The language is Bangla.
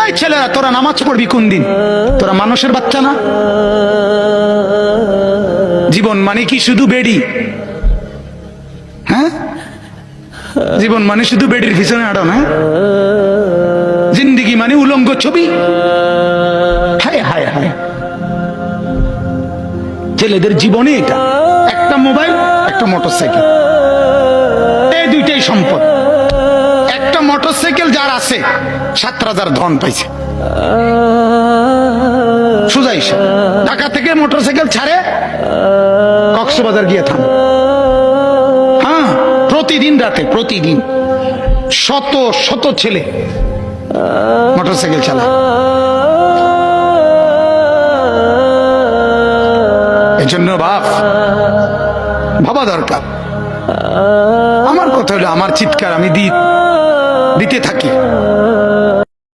এই ছেলেরা তোরা নামাজ পড়বি কোন দিন? তোরা মানুষের বাচ্চা না? জীবন মানে কি শুধু বেডি? হ্যাঁ, জীবন মানে শুধু বেডির পিছনে আড়ো না? জিন্দিগি মানে উলঙ্গ ছবি? হায় হায় হায়, ছেলেদের জীবনে এটা একটা মোবাইল, একটা মোটরসাইকেল, এই দুইটাই সম্পদ। একটা মোটরসাইকেল যার আছে 7 রাজার ধন পাইছে। সুজাইছে ঢাকা থেকে মোটরসাইকেল ছাড়ে কক্সবাজার গিয়ে থাম। হ্যাঁ, প্রতিদিন রাতে, প্রতিদিন শত শত ছেলে মোটরসাইকেল চালায়। এজন্য ভাবা দরকার। আমার কথা হলো, আমার চিৎকার আমি দিতে থাকি।